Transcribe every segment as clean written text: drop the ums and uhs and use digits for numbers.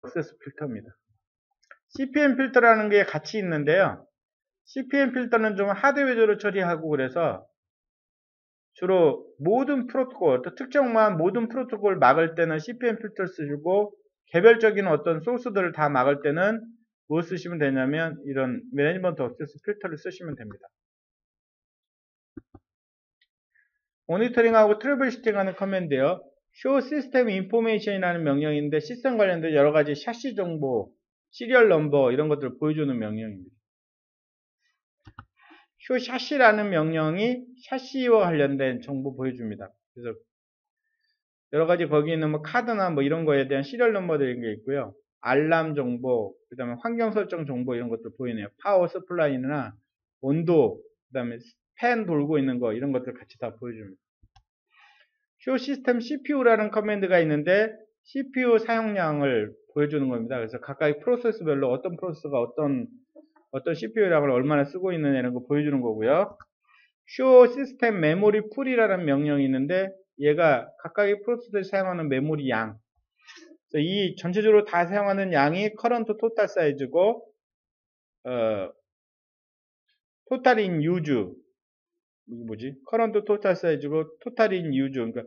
액세스 필터입니다. CPM 필터라는 게 같이 있는데요. CPM 필터는 좀 하드웨어 위주로 처리하고 그래서 주로 모든 프로토콜, 특정만 모든 프로토콜 막을 때는 CPM 필터를 쓰시고 개별적인 어떤 소스들을 다 막을 때는 뭐 쓰시면 되냐면 이런 매니지먼트 액세스 필터를 쓰시면 됩니다. 모니터링하고 트러블 슈팅하는 커맨드요. show system information이라는 명령인데 시스템 관련된 여러 가지 샤시 정보, 시리얼 넘버 이런 것들을 보여주는 명령입니다. show 샤시라는 명령이 샤시와 관련된 정보 보여줍니다. 그래서 여러 가지 거기 있는 뭐 카드나 뭐 이런 거에 대한 시리얼 넘버들 이런 게 있고요. 알람 정보, 그 다음에 환경 설정 정보 이런 것들 보이네요. 파워 서플라이나 온도, 그 다음에 팬 돌고 있는 거 이런 것들 같이 다 보여줍니다. show system CPU라는 커맨드가 있는데 CPU 사용량을 보여주는 겁니다. 그래서 각각 프로세스별로 어떤 프로세스가 어떤 CPU량을 얼마나 쓰고 있느냐 이런 거 보여주는 거고요. show system memory pool이라는 명령이 있는데 얘가 각각의 프로세스에 사용하는 메모리 양, 이 전체적으로 다 사용하는 양이 current total size고 total in use, current total size고 total in use, 그러니까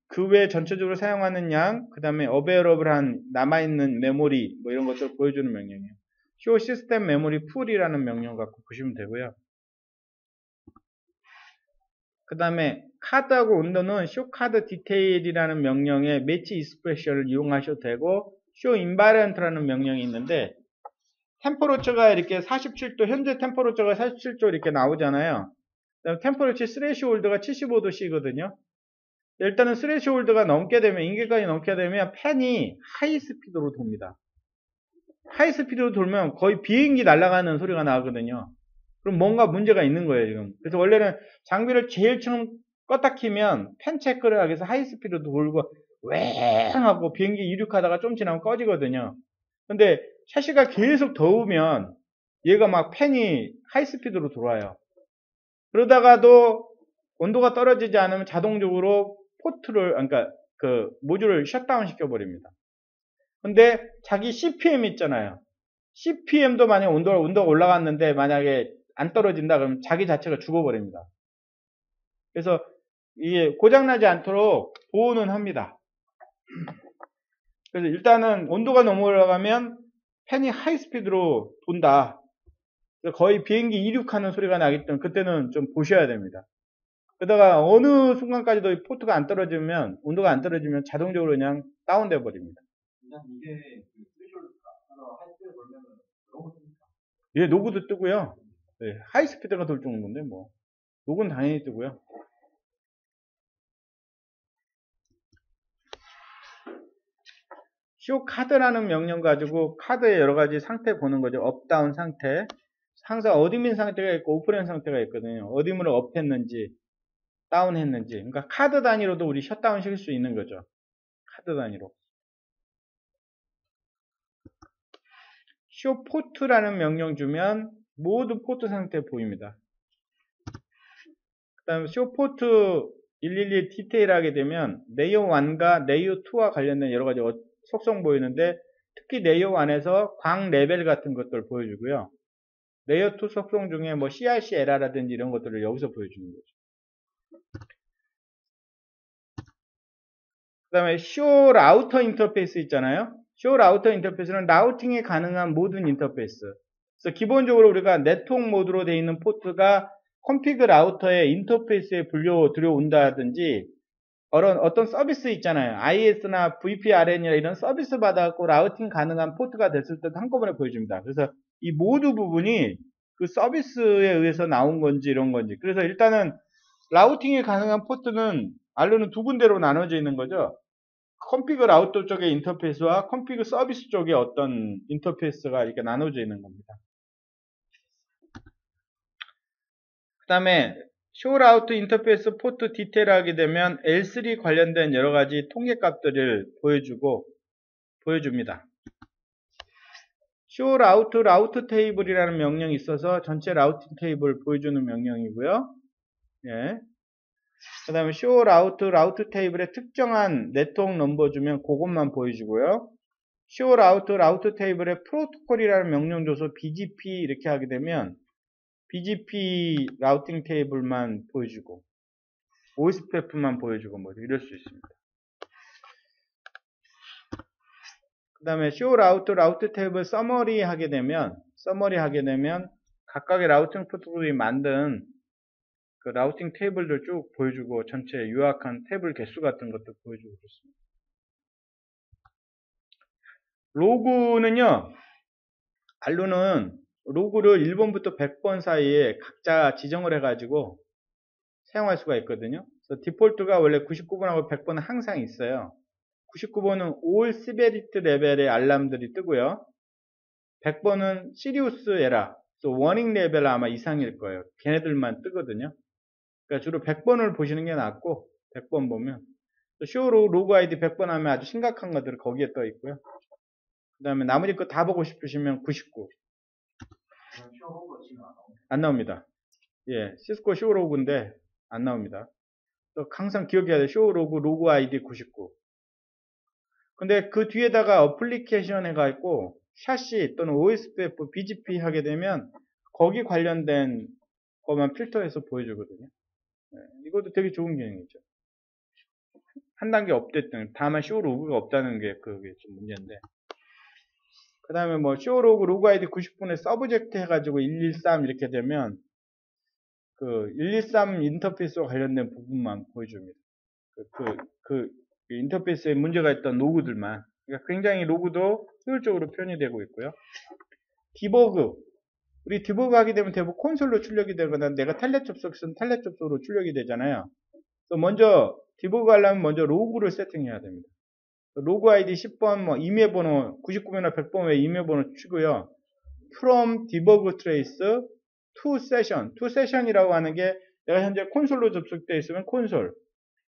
그 외 전체적으로 사용하는 양, 그 다음에 available한 남아있는 메모리 뭐 이런 것들을 보여주는 명령이에요. show system memory pool이라는 명령 갖고 보시면 되고요. 그 다음에 카드하고 온도는 show card detail이라는 명령의 매치 익스프레션을 이용하셔도 되고 show invariant라는 명령이 있는데 템퍼러처가 이렇게 47도, 현재 템퍼러처가 47도 이렇게 나오잖아요. 그다음에 템퍼러처 스레시홀드가 75도씨거든요. 일단은 스레시홀드가 넘게 되면, 인계까지 넘게 되면 팬이 하이스피드로 돕니다. 하이스피드로 돌면 거의 비행기 날아가는 소리가 나거든요. 그럼 뭔가 문제가 있는 거예요, 지금. 그래서 원래는 장비를 제일 처음 껐다 키면 팬 체크를 하기 위해서 하이스피드로 돌고 웽 하고 비행기 이륙하다가 좀 지나면 꺼지거든요. 근데 샤시가 계속 더우면 얘가 막 팬이 하이스피드로 돌아요. 그러다가도 온도가 떨어지지 않으면 자동적으로 포트를, 그러니까 그 모듈을 셧다운 시켜버립니다. 근데 자기 CPM 있잖아요. CPM도 만약에 온도가 올라갔는데 만약에 안 떨어진다 그러면 자기 자체가 죽어버립니다. 그래서 이게 고장나지 않도록 보호는 합니다. 그래서 일단은 온도가 너무 올라가면 팬이 하이스피드로 돈다. 거의 비행기 이륙하는 소리가 나기 때문에 그때는 좀 보셔야 됩니다. 그러다가 어느 순간까지도 포트가 안 떨어지면, 온도가 안 떨어지면 자동적으로 그냥 다운돼 버립니다. 이게 하이스피드 돌면 로그 뜹니까? 예, 로그도 뜨고요. 네, 하이스피드가 돌 정도인데 뭐 로그는 당연히 뜨고요. 쇼 카드라는 명령 가지고 카드의 여러 가지 상태 보는 거죠. 업다운 상태. 항상 어드민 상태가 있고 오프랜 상태가 있거든요. 어드민을 업했는지 다운했는지. 그러니까 카드 단위로도 우리 셧다운 시킬 수 있는 거죠. 카드 단위로. 쇼 포트라는 명령 주면 모두 포트 상태 보입니다. 그 다음에 쇼 포트 112 디테일하게 되면 레이어 1과 레이어 2와 관련된 여러 가지 속성 보이는데 특히 레이어 1에서 광 레벨 같은 것들을 보여주고요. 레이어 2 속성 중에 뭐 CRC 에러라든지 이런 것들을 여기서 보여주는 거죠. 그 다음에 쇼 라우터 인터페이스 있잖아요. 쇼 라우터 인터페이스는 라우팅이 가능한 모든 인터페이스. 그래서 기본적으로 우리가 네트워크 모드로 되어 있는 포트가 컴피그 라우터의 인터페이스에 들여온다든지 어떤 서비스 있잖아요. IS나 VPRN이나 이런 서비스 받아갖고 라우팅 가능한 포트가 됐을 때 한꺼번에 보여줍니다. 그래서 이 모두 부분이 그 서비스에 의해서 나온 건지 이런 건지. 그래서 일단은 라우팅이 가능한 포트는 알로는 두 군데로 나눠져 있는 거죠. 컴피그 라우터 쪽의 인터페이스와 컴피그 서비스 쪽의 어떤 인터페이스가 이렇게 나눠져 있는 겁니다. 그 다음에 쇼라우트 인터페이스 포트 디테일 하게 되면 L3 관련된 여러 가지 통계 값들을 보여줍니다. 쇼라우트 라우트 테이블이라는 명령이 있어서 전체 라우팅 테이블을 보여주는 명령이고요. 예. 그 다음에 쇼 라우트 테이블에 특정한 네트워크 넘버 주면 그것만 보여주고요. show 라우트 테이블에 프로토콜이라는 명령 줘서 BGP 이렇게 하게 되면 BGP 라우팅 테이블만 보여주고 OSPF만 보여주고 뭐 이럴 수 있습니다. 그 다음에 show 라우트 테이블 서머리 하게 되면 각각의 라우팅 프로토콜이 만든 그 라우팅 테이블들 쭉 보여주고 전체 요약한 테이블 개수 같은 것도 보여주고 그렇습니다. 로그는요, 알루는 로그를 1번부터 100번 사이에 각자 지정을 해가지고 사용할 수가 있거든요. 그래서 디폴트가 원래 99번하고 100번은 항상 있어요. 99번은 all severity 레벨의 알람들이 뜨고요. 100번은 시리우스 에라, 또 워닝 레벨 아마 이상일 거예요. 걔네들만 뜨거든요. 그러니까 주로 100번을 보시는 게 낫고 100번 보면 쇼로 로그 아이디 100번 하면 아주 심각한 것들이 거기에 떠 있고요. 그 다음에 나머지 거 다 보고 싶으시면 99. 안 나옵니다. 예, 시스코 쇼로그인데 안 나옵니다. 또 항상 기억해야 돼요. 쇼로그 로그 아이디 99. 근데 그 뒤에다가 어플리케이션 해가지고 샤시 또는 OSPF, BGP 하게 되면 거기 관련된 것만 필터해서 보여주거든요. 예, 이것도 되게 좋은 기능이죠. 한 단계 업데이트, 다만 쇼로그가 없다는 게 그게 좀 문제인데. 그 다음에 뭐 쇼로그 로그 아이디 90분에 서브젝트 해가지고 113 이렇게 되면 그 113 인터페이스와 관련된 부분만 보여줍니다. 그 인터페이스에 문제가 있던 로그들만. 그러니까 굉장히 로그도 효율적으로 표현이 되고 있고요. 디버그. 우리 디버그 하게 되면 대부분 콘솔로 출력이 되거나 내가 텔넷 접속했으면 텔넷 접속으로 출력이 되잖아요. 그래서 먼저 디버그 하려면 먼저 로그를 세팅해야 됩니다. 로그 아이디 10번 뭐 이메일 번호 99번이나 100번 외에 이메일 번호 치고요. from debug trace to session. to session이라고 하는 게 내가 현재 콘솔로 접속되어 있으면 콘솔,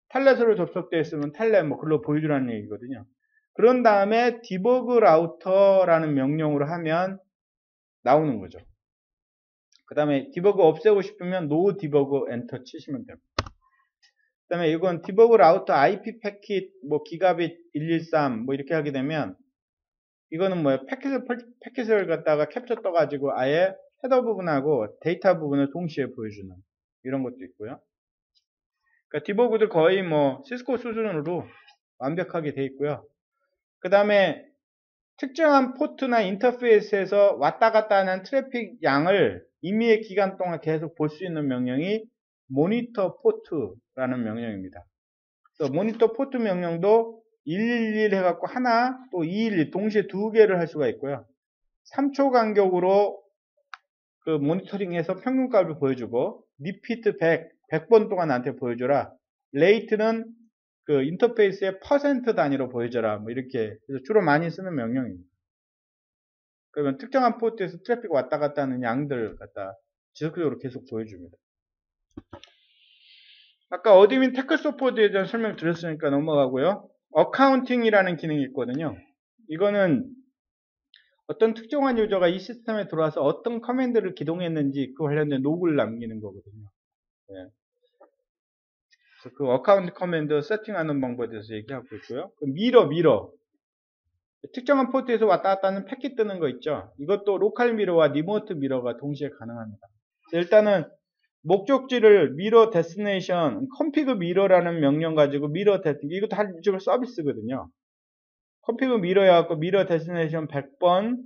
텔넷으로 접속되어 있으면 텔넷 뭐 글로 보여주라는 얘기거든요. 그런 다음에 debug router라는 명령으로 하면 나오는 거죠. 그 다음에 디버그 없애고 싶으면 no debug 엔터 치시면 됩니다. 그 다음에 이건 디버그 라우터 IP 패킷 뭐 기가빗 113 뭐 이렇게 하게 되면 이거는 뭐예요? 패킷을 갖다가 캡처 떠가지고 아예 헤더 부분하고 데이터 부분을 동시에 보여주는 이런 것도 있고요. 그러니까 디버그도 거의 뭐 시스코 수준으로 완벽하게 돼 있고요. 그 다음에 특정한 포트나 인터페이스에서 왔다 갔다 하는 트래픽 양을 임의의 기간 동안 계속 볼 수 있는 명령이 모니터 포트라는 명령입니다. 그래서 모니터 포트 명령도 111 해갖고 하나 또 211 동시에 두 개를 할 수가 있고요. 3초 간격으로 그 모니터링해서 평균값을 보여주고 리피트 100번 동안 나한테 보여줘라. 레이트는 그 인터페이스의 퍼센트 단위로 보여줘라. 뭐 이렇게 그래서 주로 많이 쓰는 명령입니다. 그러면 특정한 포트에서 트래픽 왔다 갔다 하는 양들 갖다 지속적으로 계속 보여줍니다. 아까 어드민 태클 서포트에 대한 설명 드렸으니까 넘어가고요. 어카운팅이라는 기능이 있거든요. 이거는 어떤 특정한 유저가 이 시스템에 들어와서 어떤 커맨드를 기동했는지 그 관련된 로그를 남기는 거거든요. 네. 그래서 그 어카운트 커맨드 세팅하는 방법에 대해서 얘기하고 있고요. 그 미러. 특정한 포트에서 왔다 갔다 하는 패킷 뜨는 거 있죠. 이것도 로컬 미러와 리모트 미러가 동시에 가능합니다. 일단은 목적지를 미러 데스티네이션 컴피그 미러라는 명령 가지고 미러 데스티네이션 이것도 한 일종의 서비스거든요. 컴피그 미러 해갖고 미러 데스티네이션 100번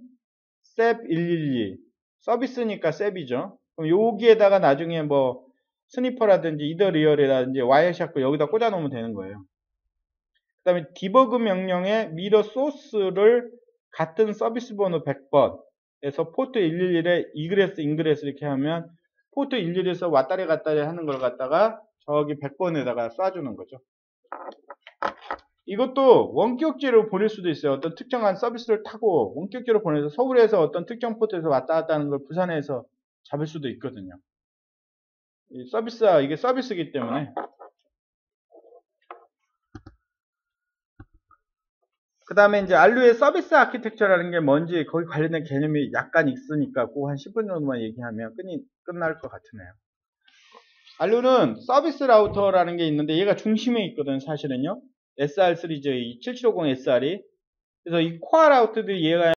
셉 112 서비스니까 셉이죠. 그럼 여기에다가 나중에 뭐 스니퍼라든지 이더리얼이라든지 와이어샤크 여기다 꽂아 놓으면 되는 거예요. 그 다음에 디버그 명령에 미러 소스를 같은 서비스 번호 100번에서 포트 111에 이그레스 인그레스 이렇게 하면 포트 111에서 왔다리 갔다리 하는 걸 갖다가 저기 100번에다가 쏴주는 거죠. 이것도 원격제로 보낼 수도 있어요. 어떤 특정한 서비스를 타고 원격제로 보내서 서울에서 어떤 특정 포트에서 왔다 갔다 하는 걸 부산에서 잡을 수도 있거든요. 이게 서비스이기 때문에. 그 다음에 이제 알루의 서비스 아키텍처라는 게 뭔지 거기 관련된 개념이 약간 있으니까 그거 한 10분 정도만 얘기하면 끝날 것 같으네요. 알루는 서비스 라우터라는 게 있는데 얘가 중심에 있거든 사실은요. SR 시리즈 7750 SR이 그래서 이 코알 아웃도 이해가